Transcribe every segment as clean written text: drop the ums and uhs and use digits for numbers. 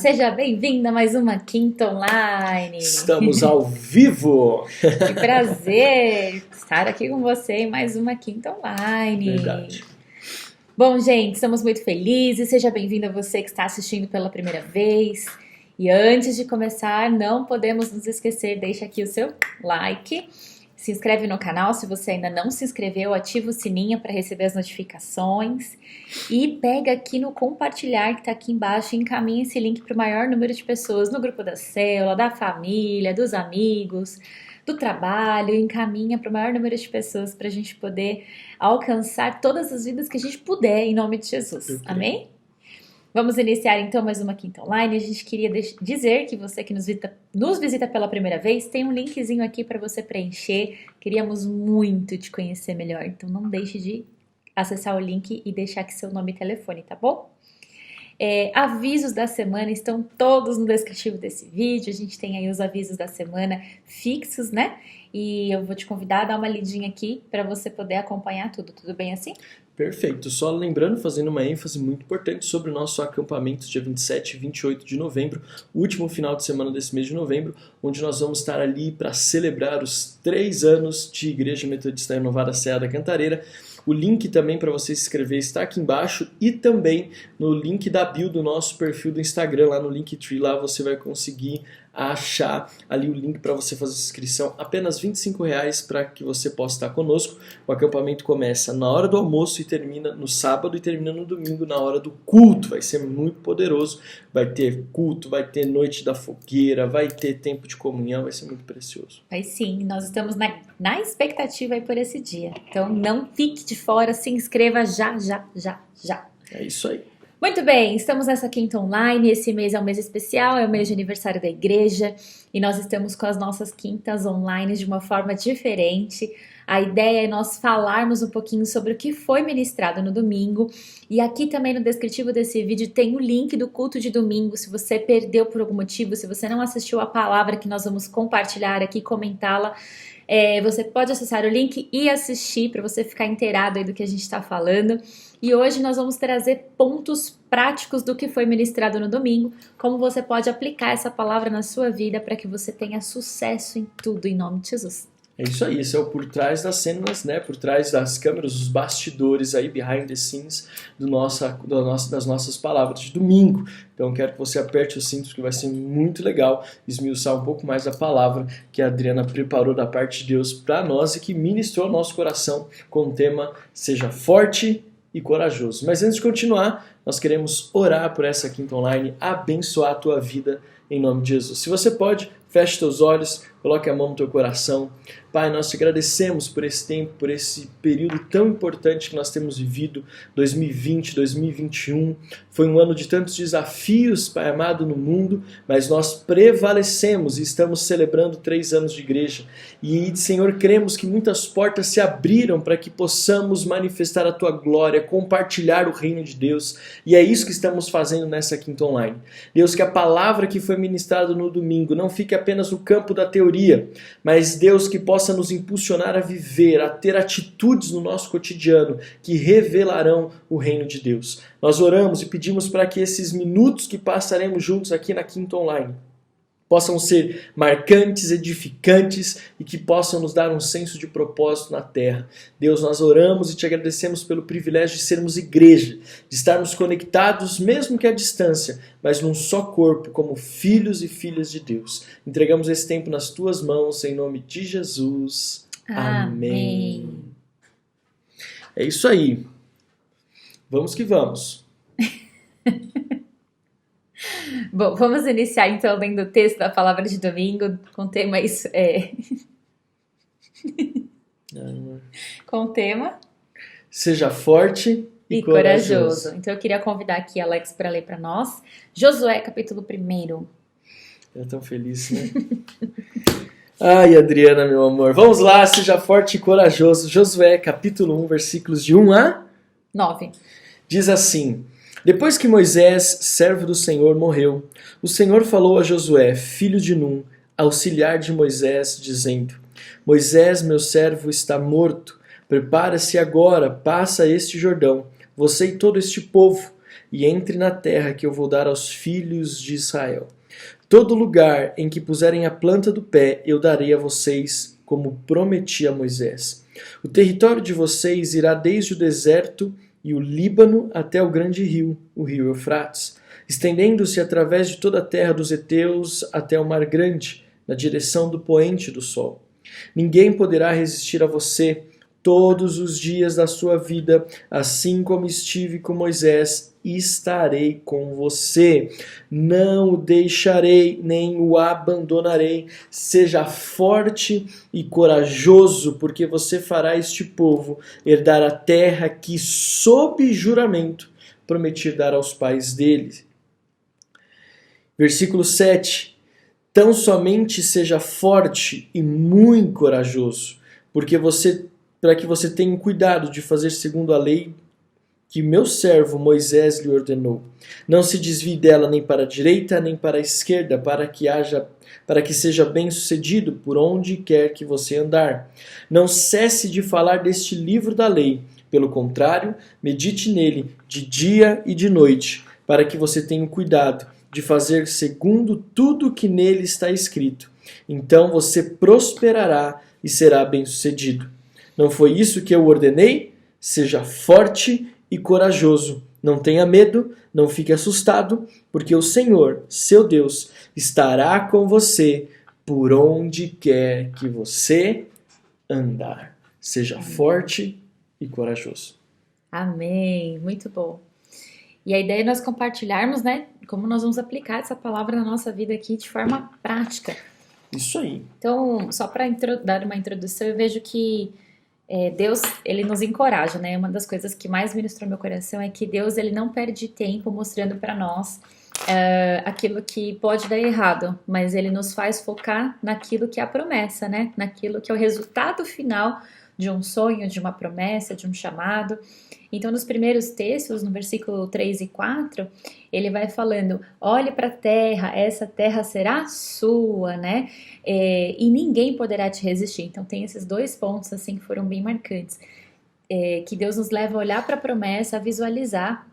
seja bem-vinda a mais uma Quinta Online. Estamos ao vivo! Que prazer estar aqui com você em mais uma Quinta Online. Verdade. Bom, gente, estamos muito felizes. Seja bem-vindo a você que está assistindo pela primeira vez. E antes de começar, não podemos nos esquecer, deixa aqui o seu like. Se inscreve no canal se você ainda não se inscreveu, ativa o sininho para receber as notificações e pega aqui no compartilhar que está aqui embaixo e encaminha esse link para o maior número de pessoas no grupo da célula, da família, dos amigos, do trabalho, encaminha para o maior número de pessoas para a gente poder alcançar todas as vidas que a gente puder em nome de Jesus. Amém? Vamos iniciar então mais uma Quinta Online. A gente queria dizer que você que nos visita pela primeira vez, tem um linkzinho aqui para você preencher. Queríamos muito te conhecer melhor, então não deixe de acessar o link e deixar aqui seu nome e telefone, tá bom? Avisos da semana estão todos no descritivo desse vídeo. A gente tem aí os avisos da semana fixos, né? E eu vou te convidar a dar uma lidinha aqui para você poder acompanhar tudo. Tudo bem assim? Perfeito. Só lembrando, fazendo uma ênfase muito importante sobre o nosso acampamento dia 27 e 28 de novembro, o último final de semana desse mês de novembro, onde nós vamos estar ali para celebrar os 3 anos de Igreja Metodista Renovada Serra da Cantareira. O link também para você se inscrever está aqui embaixo e também no link da bio do nosso perfil do Instagram, lá no Linktree, lá você vai conseguir achar ali o link para você fazer a inscrição, apenas R$25 para que você possa estar conosco. O acampamento começa na hora do almoço e termina no sábado e termina no domingo na hora do culto. Vai ser muito poderoso, vai ter culto, vai ter noite da fogueira, vai ter tempo de comunhão, vai ser muito precioso. Vai sim, nós estamos na expectativa aí por esse dia, então não fique de fora, se inscreva já. É isso aí. Muito bem, estamos nessa Quinta Online, esse mês é um mês especial, é o mês de aniversário da igreja e nós estamos com as nossas quintas online de uma forma diferente. A ideia é nós falarmos um pouquinho sobre o que foi ministrado no domingo e aqui também no descritivo desse vídeo tem o link do culto de domingo, se você perdeu por algum motivo, se você não assistiu a palavra que nós vamos compartilhar aqui, comentá-la, você pode acessar o link e assistir para você ficar inteirado aí do que a gente está falando. E hoje nós vamos trazer pontos práticos do que foi ministrado no domingo, como você pode aplicar essa palavra na sua vida para que você tenha sucesso em tudo, em nome de Jesus. É isso aí, esse é o por trás das cenas, né? Por trás das câmeras, os bastidores aí, behind the scenes das nossas palavras de domingo. Então quero que você aperte os cintos, que vai ser muito legal esmiuçar um pouco mais a palavra que a Adriana preparou da parte de Deus para nós e que ministrou ao nosso coração com o tema Seja Forte e Corajoso. Mas antes de continuar, nós queremos orar por essa Quinta Online, abençoar a tua vida em nome de Jesus. Se você pode, feche teus olhos, coloque a mão no teu coração. Pai, nós te agradecemos por esse tempo, por esse período tão importante que nós temos vivido, 2020, 2021. Foi um ano de tantos desafios, Pai amado, no mundo, mas nós prevalecemos e estamos celebrando 3 anos de igreja. E, Senhor, cremos que muitas portas se abriram para que possamos manifestar a Tua glória, compartilhar o reino de Deus. E é isso que estamos fazendo nessa Quinta Online. Deus, que a palavra que foi ministrada no domingo não fique apenas no campo da teoria, mas Deus, que possa nos impulsionar a viver, a ter atitudes no nosso cotidiano que revelarão o reino de Deus. Nós oramos e pedimos para que esses minutos que passaremos juntos aqui na Quinta Online possam ser marcantes, edificantes e que possam nos dar um senso de propósito na terra. Deus, nós oramos e te agradecemos pelo privilégio de sermos igreja, de estarmos conectados, mesmo que à distância, mas num só corpo, como filhos e filhas de Deus. Entregamos esse tempo nas tuas mãos, em nome de Jesus. Amém. É isso aí. Vamos que vamos. Bom, vamos iniciar então lendo o texto da palavra de domingo com o tema Seja forte e corajoso. Então eu queria convidar aqui a Alex para ler para nós Josué capítulo 1. Eu tão feliz, né? Ai, Adriana, meu amor. Vamos lá, seja forte e corajoso. Josué capítulo 1, versículos de 1 a 9. Diz assim: Depois que Moisés, servo do Senhor, morreu, o Senhor falou a Josué, filho de Num, auxiliar de Moisés, dizendo: Moisés, meu servo, está morto. Prepara-se agora, passa este Jordão, você e todo este povo, e entre na terra que eu vou dar aos filhos de Israel. Todo lugar em que puserem a planta do pé, eu darei a vocês, como prometi a Moisés. O território de vocês irá desde o deserto e o Líbano até o grande rio, o rio Eufrates, estendendo-se através de toda a terra dos heteus até o mar grande, na direção do poente do sol. Ninguém poderá resistir a você todos os dias da sua vida, assim como estive com Moisés, estarei com você. Não o deixarei, nem o abandonarei. Seja forte e corajoso, porque você fará este povo herdar a terra que, sob juramento, prometi dar aos pais deles. Versículo 7. Tão somente seja forte e muito corajoso, para que você tenha cuidado de fazer segundo a lei que meu servo Moisés lhe ordenou. Não se desvie dela nem para a direita nem para a esquerda, para que seja bem-sucedido por onde quer que você andar. Não cesse de falar deste livro da lei. Pelo contrário, medite nele de dia e de noite, para que você tenha cuidado de fazer segundo tudo que nele está escrito. Então você prosperará e será bem-sucedido. Não foi isso que eu ordenei? Seja forte e corajoso. Não tenha medo, não fique assustado, porque o Senhor, seu Deus, estará com você por onde quer que você andar. Seja forte e corajoso. Amém, muito bom. E a ideia é nós compartilharmos, né, como nós vamos aplicar essa palavra na nossa vida aqui de forma prática. Isso aí. Então, só para dar uma introdução, eu vejo que Deus, ele nos encoraja, né? Uma das coisas que mais ministrou meu coração é que Deus, ele não perde tempo mostrando para nós aquilo que pode dar errado, mas ele nos faz focar naquilo que é a promessa, né? Naquilo que é o resultado final de um sonho, de uma promessa, de um chamado. Então, nos primeiros textos, no versículo 3 e 4, ele vai falando, olhe para a terra, essa terra será sua, né? E ninguém poderá te resistir. Então, tem esses dois pontos, assim, que foram bem marcantes. Que Deus nos leva a olhar para a promessa, a visualizar,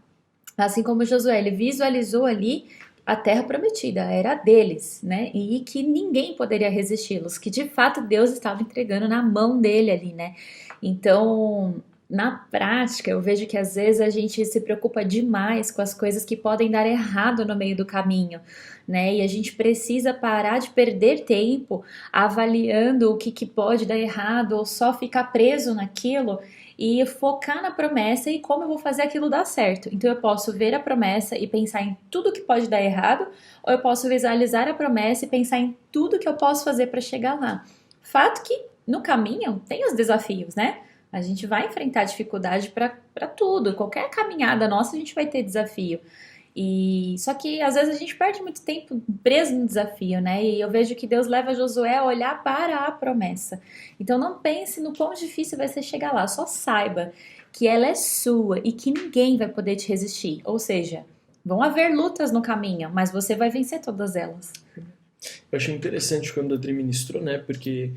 assim como Josué, ele visualizou ali a terra prometida, era deles, né? E que ninguém poderia resisti-los, que de fato Deus estava entregando na mão dele ali, né? Então, na prática, eu vejo que às vezes a gente se preocupa demais com as coisas que podem dar errado no meio do caminho, né? E a gente precisa parar de perder tempo avaliando o que pode dar errado ou só ficar preso naquilo e focar na promessa e como eu vou fazer aquilo dar certo. Então eu posso ver a promessa e pensar em tudo que pode dar errado, ou eu posso visualizar a promessa e pensar em tudo que eu posso fazer para chegar lá. Fato que no caminho tem os desafios, né? A gente vai enfrentar dificuldade para tudo, qualquer caminhada nossa a gente vai ter desafio. Só que às vezes a gente perde muito tempo preso no desafio, né? E eu vejo que Deus leva Josué a olhar para a promessa. Então não pense no quão difícil vai ser chegar lá, só saiba que ela é sua e que ninguém vai poder te resistir. Ou seja, vão haver lutas no caminho, mas você vai vencer todas elas. Eu achei interessante quando a Adri ministrou, né? Porque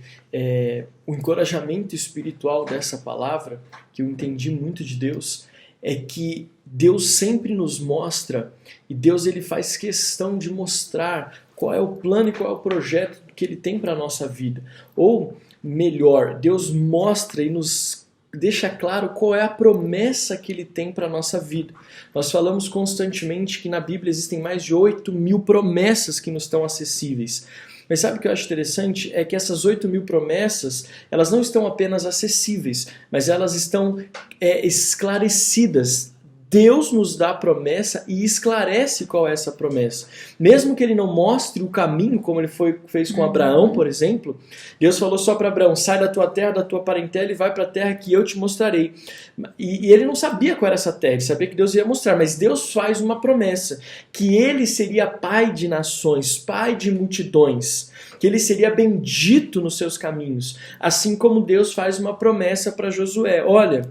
o encorajamento espiritual dessa palavra, que eu entendi muito de Deus, é que Deus sempre nos mostra, e Deus ele faz questão de mostrar qual é o plano e qual é o projeto que ele tem para a nossa vida. Ou melhor, Deus mostra e nos deixa claro qual é a promessa que ele tem para a nossa vida. Nós falamos constantemente que na Bíblia existem mais de 8.000 promessas que nos estão acessíveis. Mas sabe o que eu acho interessante? É que essas 8.000 promessas, elas não estão apenas acessíveis, mas elas estão esclarecidas. Deus nos dá a promessa e esclarece qual é essa promessa. Mesmo que ele não mostre o caminho, como ele fez com Abraão, por exemplo, Deus falou só para Abraão, sai da tua terra, da tua parentela e vai para a terra que eu te mostrarei. E ele não sabia qual era essa terra, ele sabia que Deus ia mostrar, mas Deus faz uma promessa, que ele seria pai de nações, pai de multidões, que ele seria bendito nos seus caminhos, assim como Deus faz uma promessa para Josué, olha,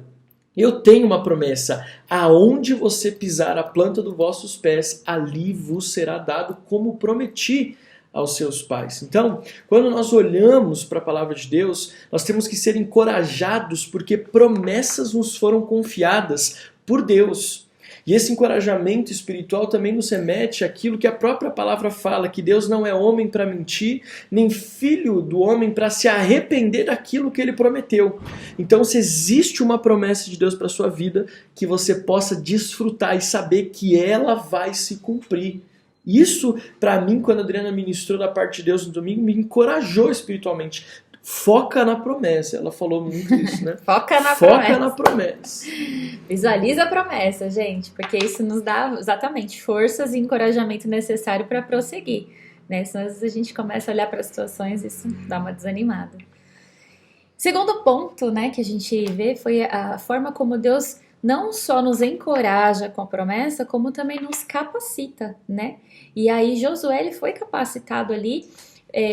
eu tenho uma promessa, aonde você pisar a planta dos vossos pés, ali vos será dado como prometi aos seus pais. Então, quando nós olhamos para a palavra de Deus, nós temos que ser encorajados porque promessas nos foram confiadas por Deus. E esse encorajamento espiritual também nos remete àquilo que a própria palavra fala, que Deus não é homem para mentir, nem filho do homem para se arrepender daquilo que ele prometeu. Então, se existe uma promessa de Deus para a sua vida, que você possa desfrutar e saber que ela vai se cumprir. Isso, para mim, quando a Adriana ministrou da parte de Deus no domingo, me encorajou espiritualmente. Foca na promessa. Ela falou muito isso, né? Foca na promessa. Visualiza a promessa, gente, porque isso nos dá exatamente forças e encorajamento necessário para prosseguir, né? Senão às vezes a gente começa a olhar para as situações e isso dá uma desanimada. Segundo ponto, né, que a gente vê foi a forma como Deus não só nos encoraja com a promessa, como também nos capacita, né? E aí Josué ele foi capacitado ali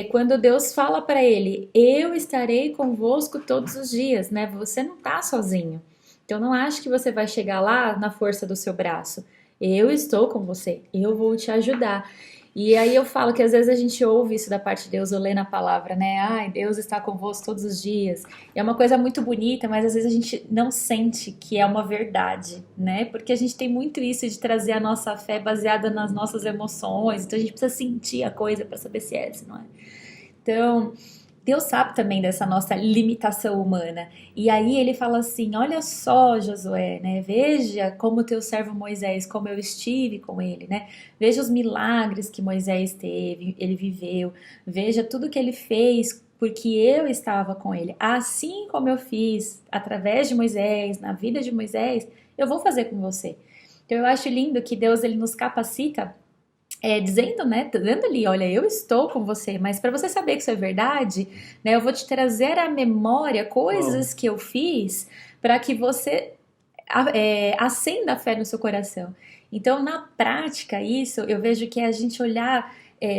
quando Deus fala para ele, eu estarei convosco todos os dias, né? Você não tá sozinho. Então não ache que você vai chegar lá na força do seu braço. Eu estou com você, eu vou te ajudar. E aí eu falo que às vezes a gente ouve isso da parte de Deus, ou lê na palavra, né? Ai, Deus está convosco todos os dias. É uma coisa muito bonita, mas às vezes a gente não sente que é uma verdade, né? Porque a gente tem muito isso de trazer a nossa fé baseada nas nossas emoções. Então a gente precisa sentir a coisa para saber se é, se não é. Então, Deus sabe também dessa nossa limitação humana. E aí ele fala assim, olha só, Josué, né? Veja como teu servo Moisés, como eu estive com ele, né? Veja os milagres que Moisés teve, ele viveu. Veja tudo que ele fez, porque eu estava com ele. Assim como eu fiz através de Moisés, na vida de Moisés, eu vou fazer com você. Então eu acho lindo que Deus ele nos capacita dizendo, né, dando ali, olha, eu estou com você, mas para você saber que isso é verdade, né, eu vou te trazer à memória coisas que eu fiz para que você acenda a fé no seu coração. Então, na prática, isso, eu vejo que é a gente olhar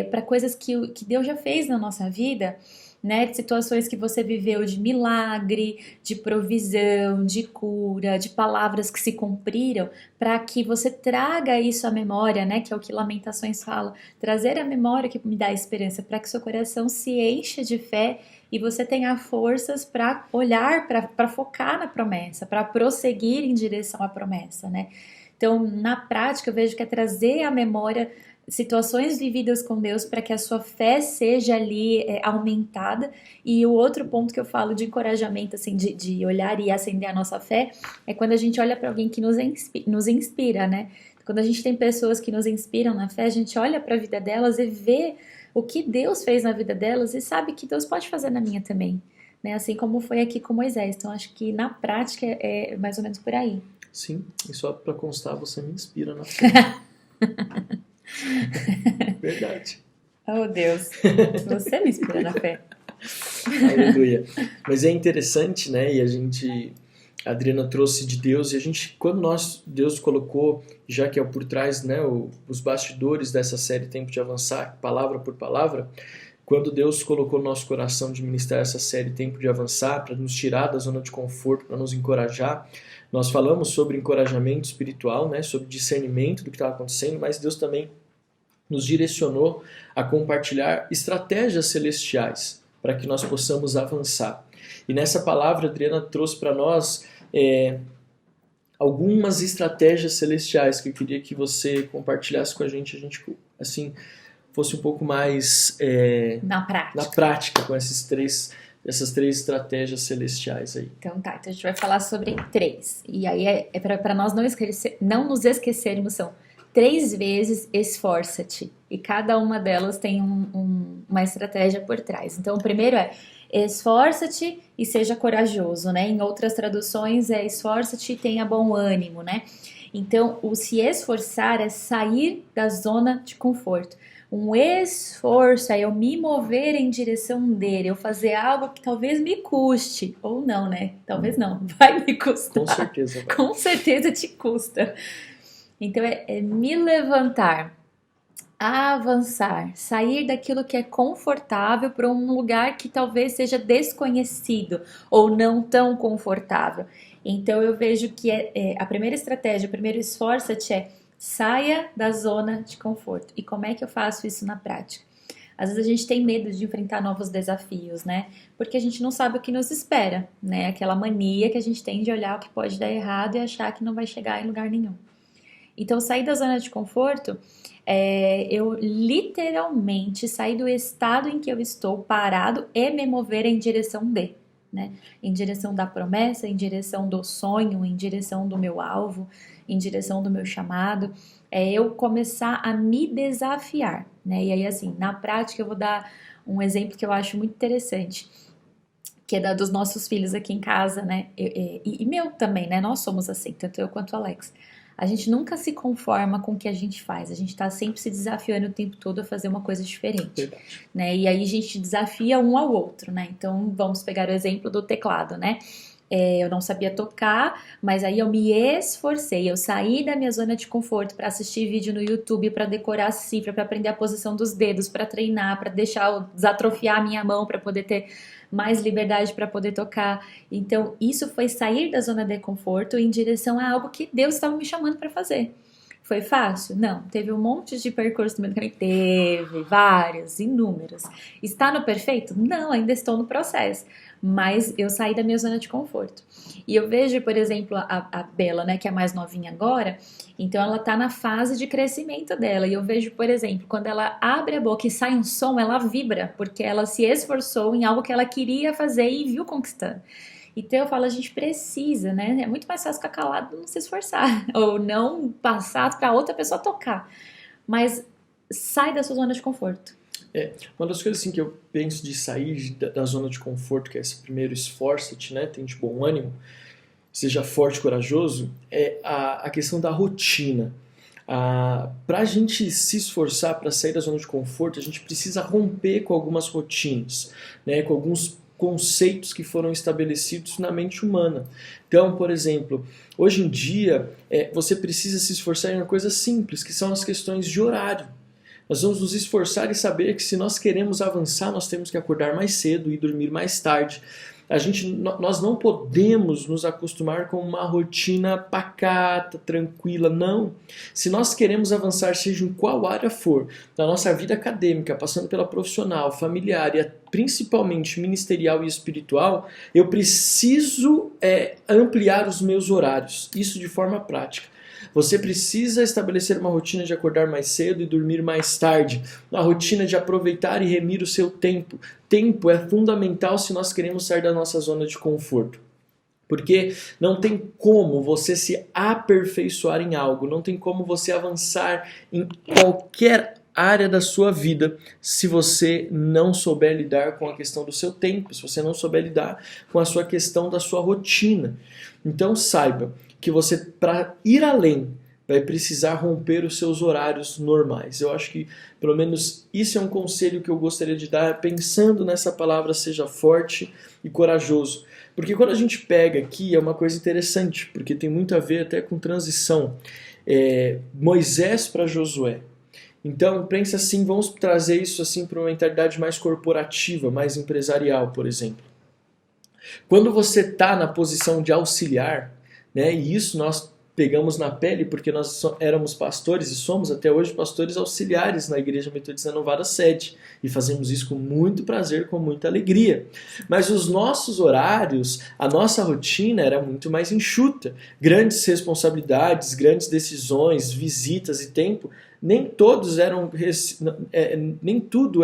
para coisas que Deus já fez na nossa vida, né, de situações que você viveu de milagre, de provisão, de cura, de palavras que se cumpriram, para que você traga isso à memória, né, que é o que Lamentações fala, trazer a memória que me dá esperança, para que seu coração se encha de fé e você tenha forças para olhar, para focar na promessa, para prosseguir em direção à promessa, né. Então, na prática, eu vejo que é trazer à memória situações vividas com Deus para que a sua fé seja ali aumentada. E o outro ponto que eu falo de encorajamento, assim, de olhar e acender a nossa fé, é quando a gente olha para alguém que nos inspira, né? Quando a gente tem pessoas que nos inspiram na fé, a gente olha para a vida delas e vê o que Deus fez na vida delas e sabe que Deus pode fazer na minha também, né? Assim como foi aqui com Moisés. Então, acho que na prática é mais ou menos por aí. Sim, e só para constar, você me inspira na fé. Verdade. Oh, Deus. Você me inspira na fé. Aleluia. Mas é interessante, né? E a Adriana trouxe de Deus, e quando Deus colocou, já que é por trás, né, os bastidores dessa série Tempo de Avançar, palavra por palavra, quando Deus colocou no nosso coração de ministrar essa série Tempo de Avançar, para nos tirar da zona de conforto, para nos encorajar, nós falamos sobre encorajamento espiritual, né, sobre discernimento do que estava acontecendo, mas Deus também nos direcionou a compartilhar estratégias celestiais para que nós possamos avançar. E nessa palavra, a Adriana trouxe para nós algumas estratégias celestiais que eu queria que você compartilhasse com a gente assim, fosse um pouco mais na prática com essas três estratégias celestiais aí. Então tá, então a gente vai falar sobre 3. E aí para nós não nos esquecermos, são 3 vezes esforça-te. E cada uma delas tem uma estratégia por trás. Então o primeiro é esforça-te e seja corajoso, né? Em outras traduções é esforça-te e tenha bom ânimo, né? Então o se esforçar é sair da zona de conforto. Um esforço é eu me mover em direção dele, eu fazer algo que talvez me custe, ou não, né? Talvez não, vai me custar. Com certeza vai. Com certeza te custa. Então é me levantar, avançar, sair daquilo que é confortável para um lugar que talvez seja desconhecido ou não tão confortável. Então eu vejo que a primeira estratégia, o primeiro esforço-te é saia da zona de conforto. E como é que eu faço isso na prática? Às vezes a gente tem medo de enfrentar novos desafios, né? Porque a gente não sabe o que nos espera, né? Aquela mania que a gente tem de olhar o que pode dar errado e achar que não vai chegar em lugar nenhum. Então, sair da zona de conforto, eu literalmente sair do estado em que eu estou parado e me mover em direção de, né? Em direção da promessa, em direção do sonho, em direção do meu alvo, em direção do meu chamado. É eu começar a me desafiar, né? E aí, assim, na prática, eu vou dar um exemplo que eu acho muito interessante, que é da dos nossos filhos aqui em casa, né? E meu também, né? Nós somos assim, tanto eu quanto o Alex. A gente nunca se conforma com o que a gente faz. A gente tá sempre se desafiando o tempo todo a fazer uma coisa diferente, né? E aí a gente desafia um ao outro, né? Então, vamos pegar o exemplo do teclado, né? Eu não sabia tocar, mas aí eu me esforcei, eu saí da minha zona de conforto para assistir vídeo no YouTube, para decorar a cifra, para aprender a posição dos dedos, para treinar, para desatrofiar a minha mão, para poder ter mais liberdade para poder tocar. Então, isso foi sair da zona de conforto em direção a algo que Deus estava me chamando para fazer. Foi fácil? Não. Teve um monte de percurso no meio do caminho? Teve, vários, inúmeros. Está no perfeito? Não, ainda estou no processo. Mas eu saí da minha zona de conforto. E eu vejo, por exemplo, a Bela, né, que é a mais novinha agora, então ela tá na fase de crescimento dela. E eu vejo, por exemplo, quando ela abre a boca e sai um som, ela vibra, porque ela se esforçou em algo que ela queria fazer e viu conquistando. Então eu falo, a gente precisa, né? É muito mais fácil ficar calado não se esforçar, ou não passar para outra pessoa tocar. Mas sai da sua zona de conforto. Uma das coisas assim, que eu penso de sair da zona de conforto, que é esse primeiro esforça-te, né? Tente bom ânimo, seja forte e corajoso, é a questão da rotina. Para a gente se esforçar para sair da zona de conforto, a gente precisa romper com algumas rotinas, né? Com alguns conceitos que foram estabelecidos na mente humana. Então, por exemplo, hoje em dia, você precisa se esforçar em uma coisa simples, que são as questões de horário. Nós vamos nos esforçar e saber que se nós queremos avançar, nós temos que acordar mais cedo e dormir mais tarde. Nós não podemos nos acostumar com uma rotina pacata, tranquila, não. Se nós queremos avançar, seja em qual área for, na nossa vida acadêmica, passando pela profissional, familiar e principalmente ministerial e espiritual, eu preciso ampliar os meus horários, isso de forma prática. Você precisa estabelecer uma rotina de acordar mais cedo e dormir mais tarde. Uma rotina de aproveitar e remir o seu tempo. Tempo é fundamental se nós queremos sair da nossa zona de conforto. Porque não tem como você se aperfeiçoar em algo, não tem como você avançar em qualquer área da sua vida se você não souber lidar com a questão do seu tempo, se você não souber lidar com a sua questão da sua rotina. Então saiba que você, para ir além, vai precisar romper os seus horários normais. Eu acho que, pelo menos, isso é um conselho que eu gostaria de dar, pensando nessa palavra, seja forte e corajoso. Porque quando a gente pega aqui, é uma coisa interessante, porque tem muito a ver até com transição. Moisés para Josué. Então, pensa assim, vamos trazer isso assim para uma mentalidade mais corporativa, mais empresarial, por exemplo. Quando você está na posição de auxiliar, né, e isso nós pegamos na pele porque nós éramos pastores e somos até hoje pastores auxiliares na Igreja Metodista Renovada Sede e fazemos isso com muito prazer, com muita alegria. Mas os nossos horários, a nossa rotina era muito mais enxuta. Grandes responsabilidades, grandes decisões, visitas e tempo, nem tudo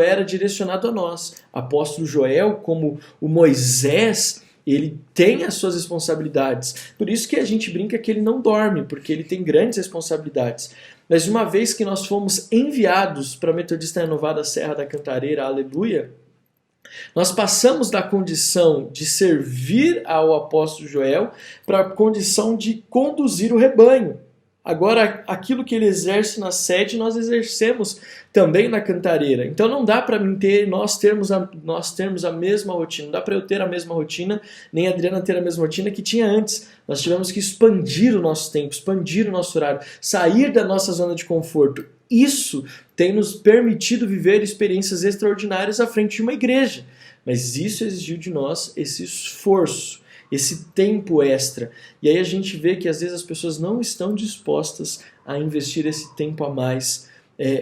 era direcionado a nós. Apóstolo Joel, como o Moisés, ele tem as suas responsabilidades. Por isso que a gente brinca que ele não dorme, porque ele tem grandes responsabilidades. Mas uma vez que nós fomos enviados para a Metodista Renovada Serra da Cantareira, aleluia, nós passamos da condição de servir ao apóstolo Joel para a condição de conduzir o rebanho. Agora, aquilo que ele exerce na sede, nós exercemos também na Cantareira. Então não dá para nós termos a mesma rotina. Não dá para eu ter a mesma rotina, nem a Adriana ter a mesma rotina que tinha antes. Nós tivemos que expandir o nosso tempo, expandir o nosso horário, sair da nossa zona de conforto. Isso tem nos permitido viver experiências extraordinárias à frente de uma igreja. Mas isso exigiu de nós esse esforço, esse tempo extra. E aí a gente vê que às vezes as pessoas não estão dispostas a investir esse tempo a mais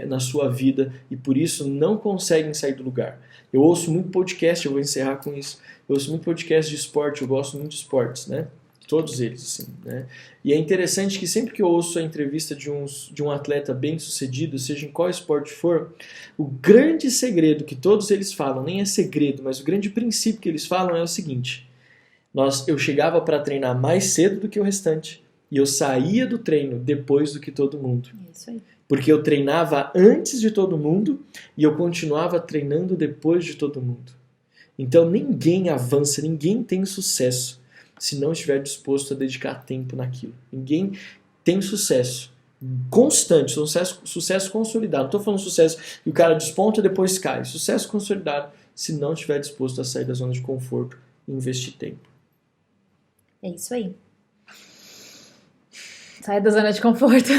na sua vida e por isso não conseguem sair do lugar. Eu ouço muito podcast, eu vou encerrar com isso. Eu ouço muito podcast de esporte, eu gosto muito de esportes, né? Todos eles, assim, né? E é interessante que sempre que eu ouço a entrevista de um atleta bem-sucedido, seja em qual esporte for, o grande segredo que todos eles falam, nem é segredo, mas o grande princípio que eles falam é o seguinte: eu chegava para treinar mais cedo do que o restante e eu saía do treino depois do que todo mundo. Isso aí. Porque eu treinava antes de todo mundo e eu continuava treinando depois de todo mundo. Então ninguém avança, ninguém tem sucesso se não estiver disposto a dedicar tempo naquilo. Ninguém tem sucesso constante, sucesso consolidado. Não estou falando sucesso que o cara desponta e depois cai. Sucesso consolidado se não estiver disposto a sair da zona de conforto e investir tempo. É isso aí. Saia da zona de conforto.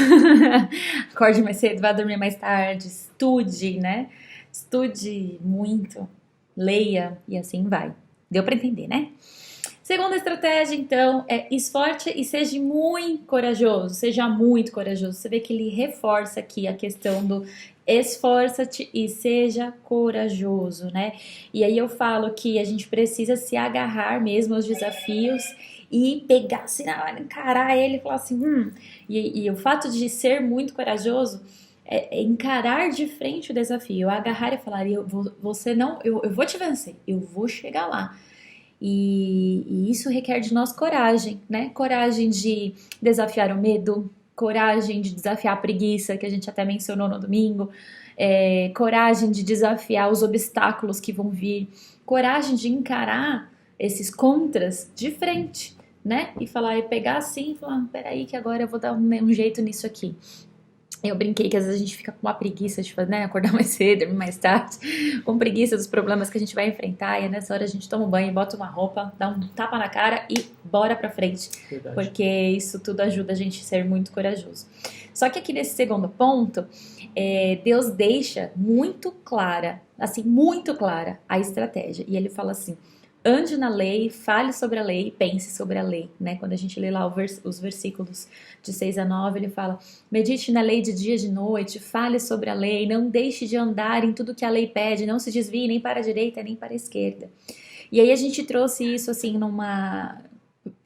Acorde mais cedo, vá dormir mais tarde. Estude, né? Estude muito. Leia e assim vai. Deu para entender, né? Segunda estratégia, então, é esforce e seja muito corajoso. Seja muito corajoso. Você vê que ele reforça aqui a questão do esforça-te e seja corajoso, né? E aí eu falo que a gente precisa se agarrar mesmo aos desafios e pegar assim na hora, encarar ele e falar assim, E o fato de ser muito corajoso é encarar de frente o desafio, agarrar e falar, eu vou te vencer, eu vou chegar lá. E isso requer de nós coragem, né? Coragem de desafiar o medo, coragem de desafiar a preguiça, que a gente até mencionou no domingo, coragem de desafiar os obstáculos que vão vir, coragem de encarar esses contras de frente, né? E falar, e pegar assim e falar, peraí que agora eu vou dar um jeito nisso aqui. Eu brinquei que às vezes a gente fica com uma preguiça de fazer, né, acordar mais cedo, dormir mais tarde, com preguiça dos problemas que a gente vai enfrentar, e nessa hora a gente toma um banho, bota uma roupa, dá um tapa na cara e bora pra frente. Verdade. Porque isso tudo ajuda a gente a ser muito corajoso. Só que aqui nesse segundo ponto, Deus deixa muito clara, assim, muito clara a estratégia. E ele fala assim, ande na lei, fale sobre a lei, pense sobre a lei, né? Quando a gente lê lá os versículos de 6 a 9, ele fala, medite na lei de dia e de noite, fale sobre a lei, não deixe de andar em tudo que a lei pede, não se desvie nem para a direita nem para a esquerda. E aí a gente trouxe isso assim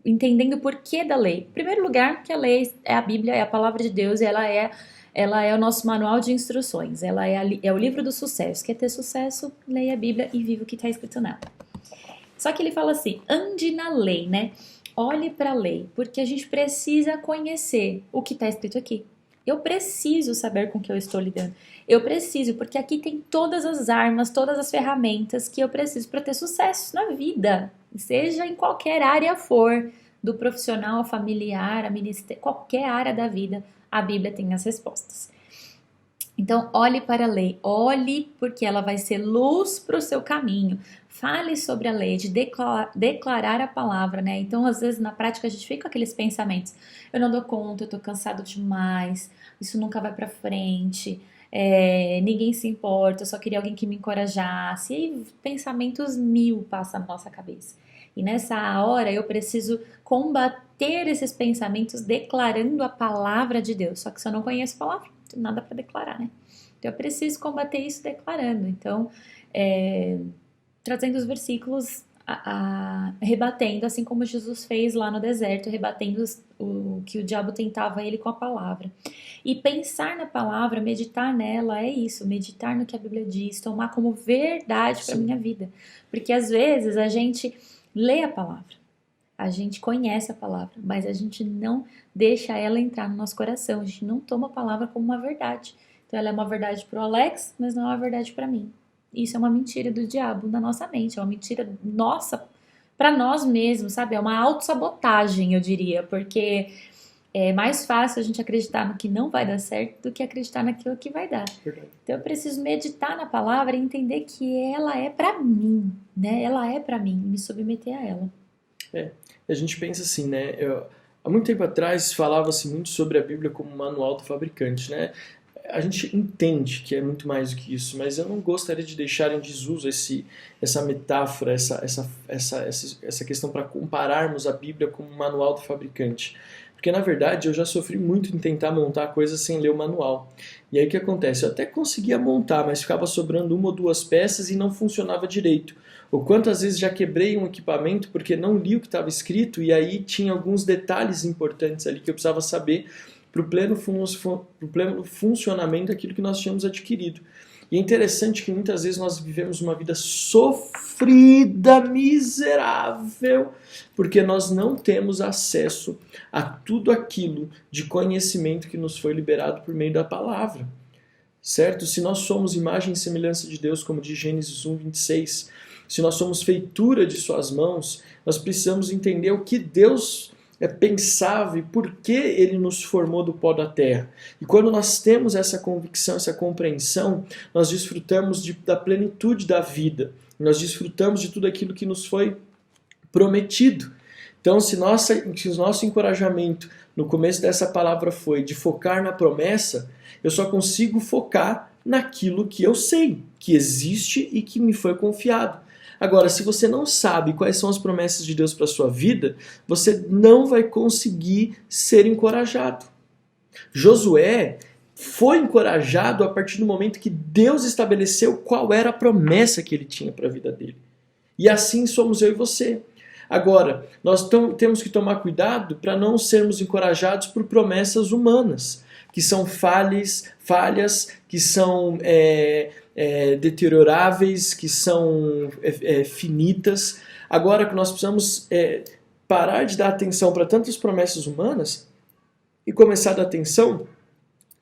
entendendo o porquê da lei. Em primeiro lugar, que a lei é a Bíblia, é a palavra de Deus, ela é o nosso manual de instruções, ela é o livro do sucesso. Quer ter sucesso? Leia a Bíblia e viva o que está escrito nela. Só que ele fala assim, ande na lei, né? Olhe para a lei, porque a gente precisa conhecer o que está escrito aqui. Eu preciso saber com o que eu estou lidando. Eu preciso, porque aqui tem todas as armas, todas as ferramentas que eu preciso para ter sucesso na vida. Seja em qualquer área for, do profissional, familiar, a ministério, qualquer área da vida, a Bíblia tem as respostas. Então, olhe para a lei, olhe porque ela vai ser luz para o seu caminho. Fale sobre a lei, de declarar a palavra, né? Então, às vezes, na prática, a gente fica com aqueles pensamentos. Eu não dou conta, eu tô cansado demais, isso nunca vai pra frente, ninguém se importa, eu só queria alguém que me encorajasse. E aí, pensamentos mil passam na nossa cabeça. E nessa hora, eu preciso combater esses pensamentos declarando a palavra de Deus. Só que se eu não conheço a palavra, não tenho nada para declarar, né? Então, eu preciso combater isso declarando. Então, trazendo os versículos, rebatendo, assim como Jesus fez lá no deserto, rebatendo o que o diabo tentava ele com a palavra. E pensar na palavra, meditar nela, é isso, meditar no que a Bíblia diz, tomar como verdade para a minha vida. Porque às vezes a gente lê a palavra, a gente conhece a palavra, mas a gente não deixa ela entrar no nosso coração, a gente não toma a palavra como uma verdade. Então ela é uma verdade para o Alex, mas não é uma verdade para mim. Isso é uma mentira do diabo na nossa mente, é uma mentira nossa para nós mesmos, sabe? É uma autossabotagem, eu diria, porque é mais fácil a gente acreditar no que não vai dar certo do que acreditar naquilo que vai dar. Verdade. Então eu preciso meditar na palavra e entender que ela é para mim, né? Ela é para mim, me submeter a ela. A gente pensa assim, né? Há muito tempo atrás falava-se muito sobre a Bíblia como manual do fabricante, né? A gente entende que é muito mais do que isso, mas eu não gostaria de deixar em desuso essa metáfora, essa questão para compararmos a Bíblia como um manual do fabricante. Porque, na verdade, eu já sofri muito em tentar montar coisas sem ler o manual. E aí o que acontece? Eu até conseguia montar, mas ficava sobrando uma ou duas peças e não funcionava direito. Ou quantas vezes já quebrei um equipamento porque não li o que estava escrito e aí tinha alguns detalhes importantes ali que eu precisava saber para o pleno funcionamento daquilo que nós tínhamos adquirido. E é interessante que muitas vezes nós vivemos uma vida sofrida, miserável, porque nós não temos acesso a tudo aquilo de conhecimento que nos foi liberado por meio da palavra. Certo? Se nós somos imagem e semelhança de Deus, como diz Gênesis 1:26, se nós somos feitura de suas mãos, nós precisamos entender o que Deus pensava e por que Ele nos formou do pó da terra. E quando nós temos essa convicção, essa compreensão, nós desfrutamos da plenitude da vida. Nós desfrutamos de tudo aquilo que nos foi prometido. Então, se o nosso encorajamento no começo dessa palavra foi de focar na promessa, eu só consigo focar naquilo que eu sei, que existe e que me foi confiado. Agora, se você não sabe quais são as promessas de Deus para a sua vida, você não vai conseguir ser encorajado. Josué foi encorajado a partir do momento que Deus estabeleceu qual era a promessa que ele tinha para a vida dele. E assim somos eu e você. Agora, nós temos que tomar cuidado para não sermos encorajados por promessas humanas, que são falhas, que são deterioráveis, que são finitas. Agora que nós precisamos parar de dar atenção para tantas promessas humanas e começar a dar atenção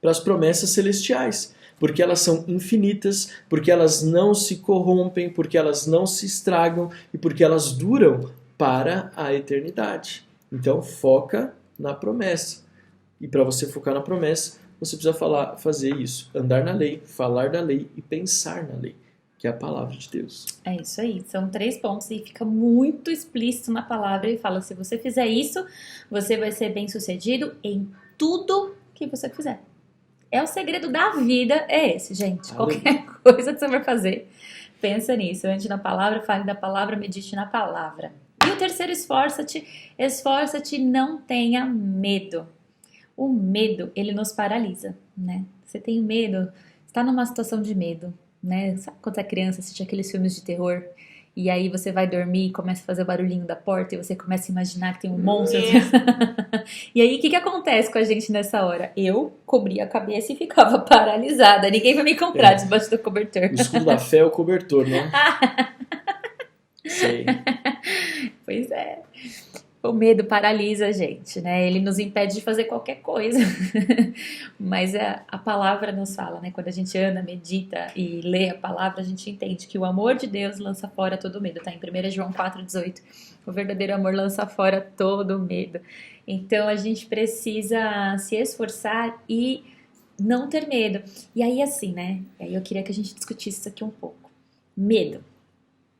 para as promessas celestiais, porque elas são infinitas, porque elas não se corrompem, porque elas não se estragam e porque elas duram para a eternidade. Então foca na promessa. E para você focar na promessa, você precisa fazer isso, andar na lei, falar da lei e pensar na lei, que é a palavra de Deus. É isso aí, são 3 pontos e fica muito explícito na palavra e fala, se você fizer isso, você vai ser bem sucedido em tudo que você fizer. É o segredo da vida, é esse, gente. Qualquer coisa que você vai fazer, pensa nisso. Ande na palavra, fale da palavra, medite na palavra. E o terceiro, esforça-te, não tenha medo. O medo, ele nos paralisa, né? Você tem medo, está numa situação de medo, né? Sabe quando você é criança, assiste aqueles filmes de terror e aí você vai dormir e começa a fazer o barulhinho da porta e você começa a imaginar que tem um monstro. E aí, o que acontece com a gente nessa hora? Eu cobria a cabeça e ficava paralisada. Ninguém vai me encontrar debaixo do cobertor. O escudo da fé é o cobertor, né? Sei. Pois é. O medo paralisa a gente, né? Ele nos impede de fazer qualquer coisa. Mas a palavra nos fala, né? Quando a gente anda, medita e lê a palavra, a gente entende que o amor de Deus lança fora todo medo. Tá em 1 João 4,18. O verdadeiro amor lança fora todo medo. Então a gente precisa se esforçar e não ter medo. E aí assim, né? E aí eu queria que a gente discutisse isso aqui um pouco. Medo.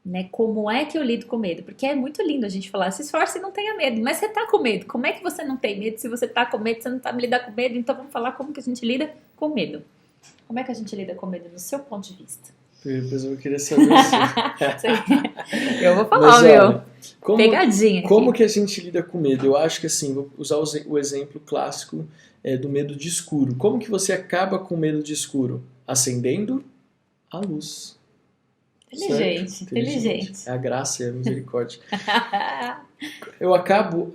Né? Como é que eu lido com medo? Porque é muito lindo a gente falar, se esforce e não tenha medo, mas você tá com medo, como é que você não tem medo? Se você tá com medo, você não sabe lidar com medo, então vamos falar como que a gente lida com medo. Como é que a gente lida com medo no seu ponto de vista? Depois eu queria saber assim. Eu vou falar, meu. Pegadinha aqui. Como que a gente lida com medo? Eu acho que assim, vou usar o exemplo clássico do medo de escuro. Como que você acaba com o medo de escuro? Acendendo a luz. Inteligente. É a graça e a misericórdia. Eu acabo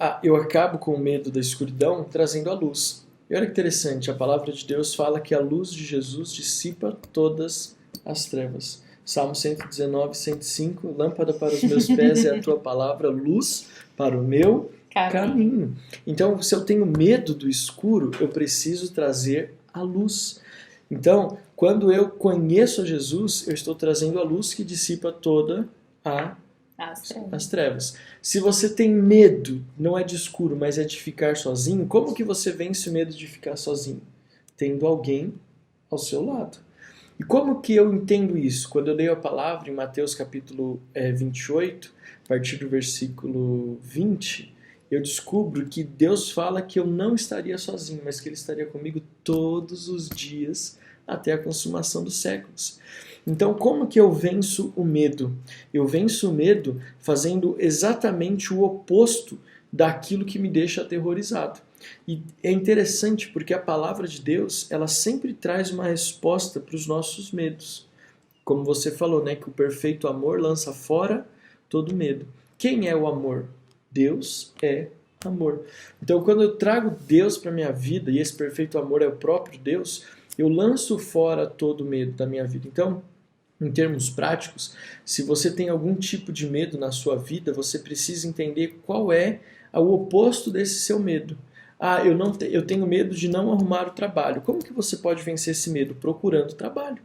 com o medo da escuridão trazendo a luz. E olha que interessante, a palavra de Deus fala que a luz de Jesus dissipa todas as trevas. Salmo 119, 105, lâmpada para os meus pés é a tua palavra, luz para o meu caminho. Então, se eu tenho medo do escuro, eu preciso trazer a luz. Então, quando eu conheço a Jesus, eu estou trazendo a luz que dissipa toda as trevas. Se você tem medo, não é de escuro, mas é de ficar sozinho, como que você vence o medo de ficar sozinho? Tendo alguém ao seu lado. E como que eu entendo isso? Quando eu leio a palavra em Mateus capítulo 28, a partir do versículo 20, eu descubro que Deus fala que eu não estaria sozinho, mas que Ele estaria comigo todos os dias até a consumação dos séculos. Então, como que eu venço o medo? Eu venço o medo fazendo exatamente o oposto daquilo que me deixa aterrorizado. E é interessante porque a palavra de Deus, ela sempre traz uma resposta para os nossos medos. Como você falou, né, que o perfeito amor lança fora todo medo. Quem é o amor? Deus é amor. Então, quando eu trago Deus para minha vida, e esse perfeito amor é o próprio Deus, eu lanço fora todo medo da minha vida. Então, em termos práticos, se você tem algum tipo de medo na sua vida, você precisa entender qual é o oposto desse seu medo. Ah, eu tenho medo de não arrumar o trabalho. Como que você pode vencer esse medo? Procurando trabalho.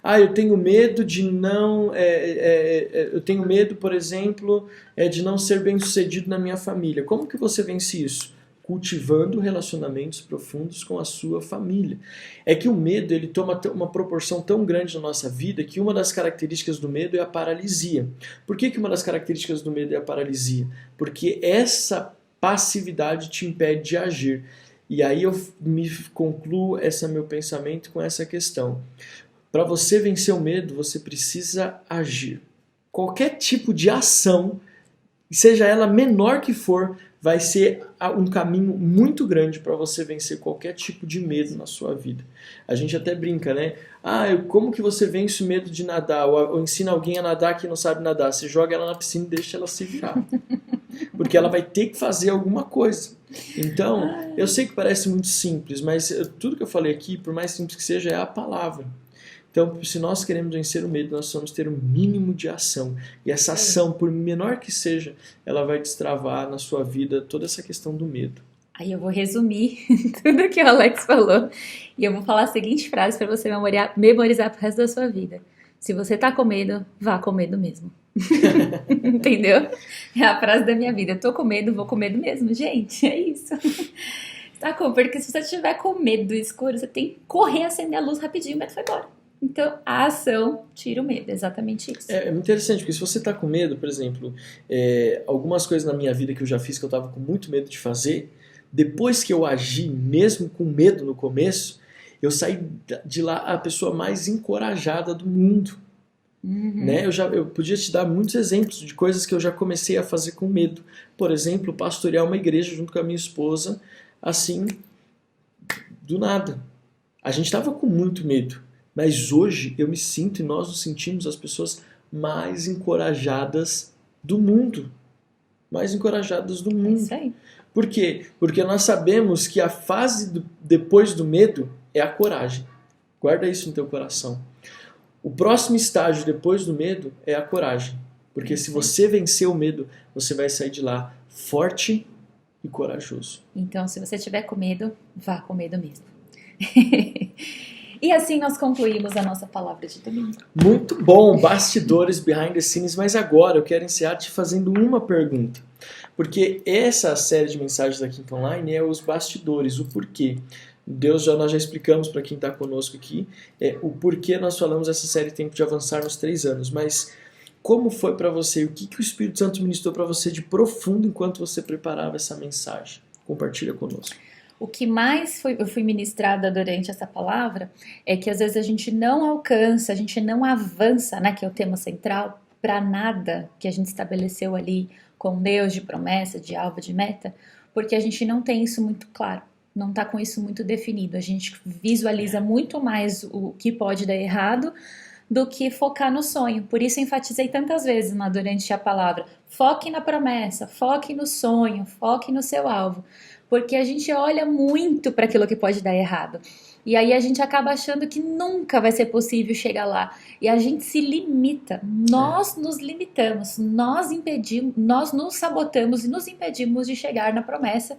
Ah, eu tenho medo de não... eu tenho medo, por exemplo, de não ser bem-sucedido na minha família. Como que você vence isso? Cultivando relacionamentos profundos com a sua família. É que o medo ele toma uma proporção tão grande na nossa vida que uma das características do medo é a paralisia. Por que uma das características do medo é a paralisia? Porque essa passividade te impede de agir. E aí eu me concluo esse meu pensamento com essa questão. Para você vencer o medo, você precisa agir. Qualquer tipo de ação, seja ela menor que for, vai ser um caminho muito grande para você vencer qualquer tipo de medo na sua vida. A gente até brinca, né? Como que você vence o medo de nadar? Ou ensina alguém a nadar que não sabe nadar. Você joga ela na piscina e deixa ela se virar. Porque ela vai ter que fazer alguma coisa. Então, eu sei que parece muito simples, mas tudo que eu falei aqui, por mais simples que seja, é a palavra. Então, se nós queremos vencer o medo, nós vamos ter um mínimo de ação. E essa ação, por menor que seja, ela vai destravar na sua vida toda essa questão do medo. Aí eu vou resumir tudo que o Alex falou e eu vou falar a seguinte frase para você memorizar pro resto da sua vida. Se você tá com medo, vá com medo mesmo. Entendeu? É a frase da minha vida. Eu tô com medo, vou com medo mesmo, gente. É isso. Porque se você estiver com medo do escuro, você tem que correr, acender a luz rapidinho, o medo foi embora. Então, a ação tira o medo, exatamente isso. É muito interessante, porque se você está com medo, por exemplo, algumas coisas na minha vida que eu já fiz que eu estava com muito medo de fazer, depois que eu agi, mesmo com medo no começo, eu saí de lá a pessoa mais encorajada do mundo. Uhum. Né? Eu podia te dar muitos exemplos de coisas que eu já comecei a fazer com medo. Por exemplo, pastorear uma igreja junto com a minha esposa, assim, do nada. A gente estava com muito medo. Mas hoje eu me sinto e nós nos sentimos as pessoas mais encorajadas do mundo. Mais encorajadas do mundo. É isso aí. Por quê? Porque nós sabemos que a fase depois do medo é a coragem. Guarda isso no teu coração. O próximo estágio depois do medo é a coragem. Porque se você vencer o medo, você vai sair de lá forte e corajoso. Então, se você tiver com medo, vá com medo mesmo. E assim nós concluímos a nossa palavra de domingo. Muito bom, bastidores, behind the scenes, mas agora eu quero encerrar te fazendo uma pergunta. Porque essa série de mensagens da Quinta Online é os bastidores, o porquê. Nós já explicamos para quem está conosco aqui o porquê nós falamos essa série Tempo de Avançar nos 3 anos, mas como foi para você? O que o Espírito Santo ministrou para você de profundo enquanto você preparava essa mensagem? Compartilha conosco. O que mais eu fui ministrada durante essa palavra é que às vezes a gente não alcança, a gente não avança, né, que é o tema central, para nada que a gente estabeleceu ali com Deus de promessa, de alvo, de meta, porque a gente não tem isso muito claro, não está com isso muito definido. A gente visualiza muito mais o que pode dar errado do que focar no sonho. Por isso enfatizei tantas vezes durante a palavra, foque na promessa, foque no sonho, foque no seu alvo. Porque a gente olha muito para aquilo que pode dar errado. E aí a gente acaba achando que nunca vai ser possível chegar lá. E a gente se limita. Nós nos limitamos. Nós impedimos, nós nos sabotamos e nos impedimos de chegar na promessa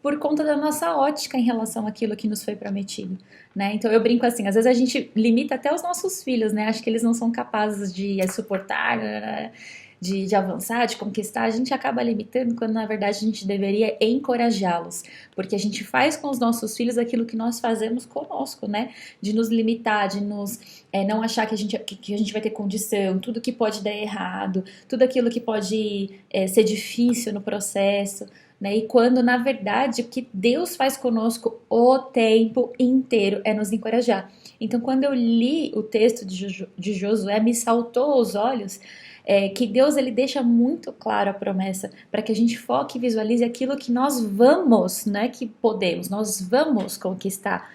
por conta da nossa ótica em relação àquilo que nos foi prometido, né? Então eu brinco assim, às vezes a gente limita até os nossos filhos, né? Acho que eles não são capazes de suportar, de avançar, de conquistar, a gente acaba limitando quando na verdade a gente deveria encorajá-los, porque a gente faz com os nossos filhos aquilo que nós fazemos conosco, né? De nos limitar, de nos não achar que a gente vai ter condição, tudo que pode dar errado, tudo aquilo que pode ser difícil no processo, né? E quando na verdade o que Deus faz conosco o tempo inteiro é nos encorajar. Então quando eu li o texto de Josué, me saltou aos olhos que Deus ele deixa muito claro a promessa para que a gente foque e visualize aquilo que nós vamos, não é que podemos, nós vamos conquistar.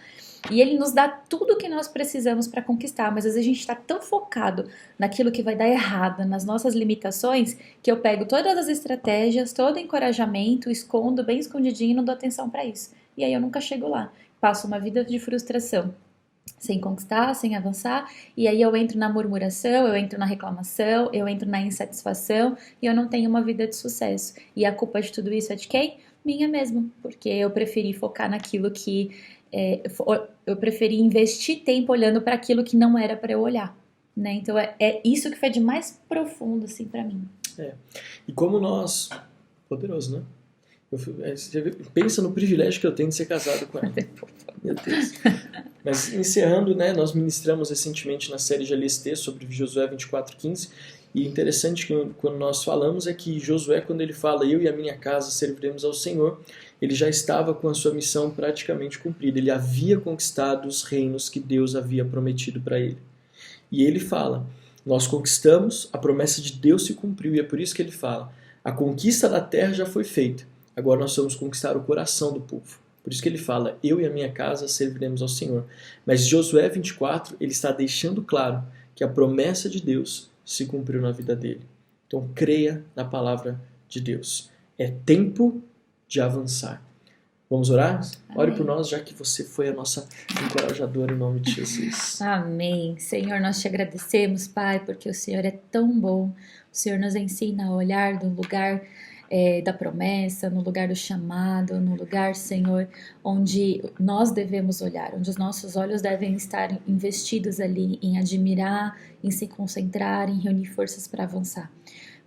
E Ele nos dá tudo o que nós precisamos para conquistar, mas às vezes a gente está tão focado naquilo que vai dar errado, nas nossas limitações, que eu pego todas as estratégias, todo o encorajamento, escondo bem escondidinho e não dou atenção para isso. E aí eu nunca chego lá. Passo uma vida de frustração, sem conquistar, sem avançar, e aí eu entro na murmuração, eu entro na reclamação, eu entro na insatisfação e eu não tenho uma vida de sucesso. E a culpa de tudo isso é de quem? Minha mesmo, porque eu preferi focar naquilo que eu preferi investir tempo olhando para aquilo que não era para eu olhar, né? Então é isso que foi de mais profundo assim para mim. E como nós, poderoso, né? Pensa no privilégio que eu tenho de ser casado com ela. Meu Deus. Mas encerrando, né? Nós ministramos recentemente na série de LST sobre Josué 24:15. E interessante que quando nós falamos é que Josué, quando ele fala, eu e a minha casa serviremos ao Senhor, ele já estava com a sua missão praticamente cumprida. Ele havia conquistado os reinos que Deus havia prometido para ele. E ele fala, nós conquistamos, a promessa de Deus se cumpriu. E é por isso que ele fala, a conquista da terra já foi feita. Agora nós vamos conquistar o coração do povo. Por isso que ele fala, eu e a minha casa serviremos ao Senhor. Mas Josué 24, ele está deixando claro que a promessa de Deus se cumpriu na vida dele. Então creia na palavra de Deus. É tempo de avançar. Vamos orar? Amém. Ore por nós, já que você foi a nossa encorajadora em nome de Jesus. Amém. Senhor, nós te agradecemos, Pai, porque o Senhor é tão bom. O Senhor nos ensina a olhar do lugar da promessa, no lugar do chamado, no lugar, Senhor, onde nós devemos olhar, onde os nossos olhos devem estar investidos ali em admirar, em se concentrar, em reunir forças para avançar.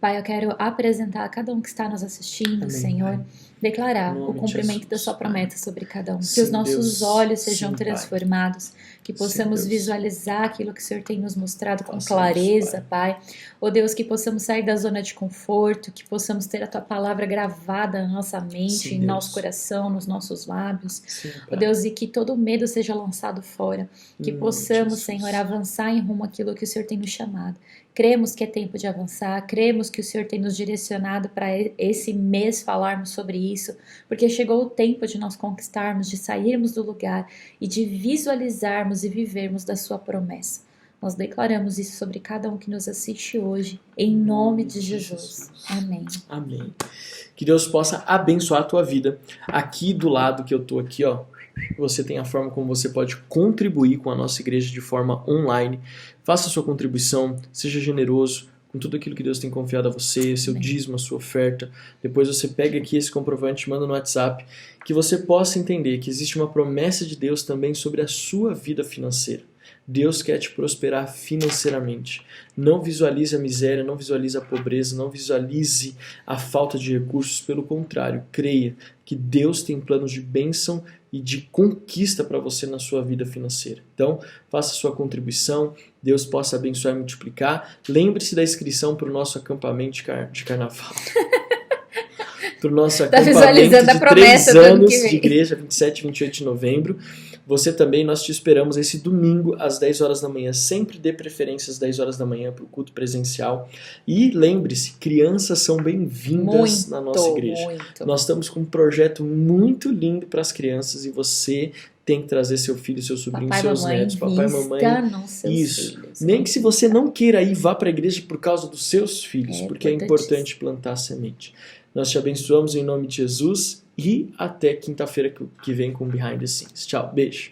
Pai, eu quero apresentar a cada um que está nos assistindo, amém, Senhor, Pai. Declarar o cumprimento da sua promessa sobre cada um. Sim, que os nossos olhos sejam transformados, que possamos visualizar aquilo que o Senhor tem nos mostrado com clareza, Pai. Ó Deus, que possamos sair da zona de conforto, que possamos ter a Tua palavra gravada na nossa mente, em nosso coração, nos nossos lábios. Ó Deus, e que todo medo seja lançado fora, que possamos, Senhor, avançar em rumo àquilo que o Senhor tem nos chamado. Cremos que é tempo de avançar, cremos que o Senhor tem nos direcionado para esse mês falarmos sobre isso, porque chegou o tempo de nós conquistarmos, de sairmos do lugar e de visualizarmos e vivermos da sua promessa. Nós declaramos isso sobre cada um que nos assiste hoje, em nome de Jesus. Amém. Amém. Que Deus possa abençoar a tua vida. Aqui do lado que eu tô aqui, ó, você tem a forma como você pode contribuir com a nossa igreja de forma online. Faça a sua contribuição, seja generoso com tudo aquilo que Deus tem confiado a você, seu dízimo, a sua oferta. Depois você pega aqui esse comprovante, manda no WhatsApp, que você possa entender que existe uma promessa de Deus também sobre a sua vida financeira. Deus quer te prosperar financeiramente. Não visualize a miséria, não visualize a pobreza, não visualize a falta de recursos. Pelo contrário, creia que Deus tem planos de bênção e de conquista para você na sua vida financeira. Então, faça sua contribuição, Deus possa abençoar e multiplicar. Lembre-se da inscrição para o nosso acampamento de carnaval. Para o nosso acampamento de 3 anos de igreja, 27 e 28 de novembro. Você também, nós te esperamos esse domingo às 10 horas da manhã. Sempre dê preferência às 10 horas da manhã para o culto presencial. E lembre-se, crianças são bem-vindas na nossa igreja. Muito. Nós estamos com um projeto muito lindo para as crianças e você tem que trazer seu filho, seu sobrinho, papai, seus netos, papai e mamãe. Isso. Filhos, nem que se você não queira ir, vá para a igreja por causa dos seus filhos, porque é importante plantar a semente. Nós te abençoamos em nome de Jesus e até quinta-feira que vem com Behind the Scenes. Tchau, beijo.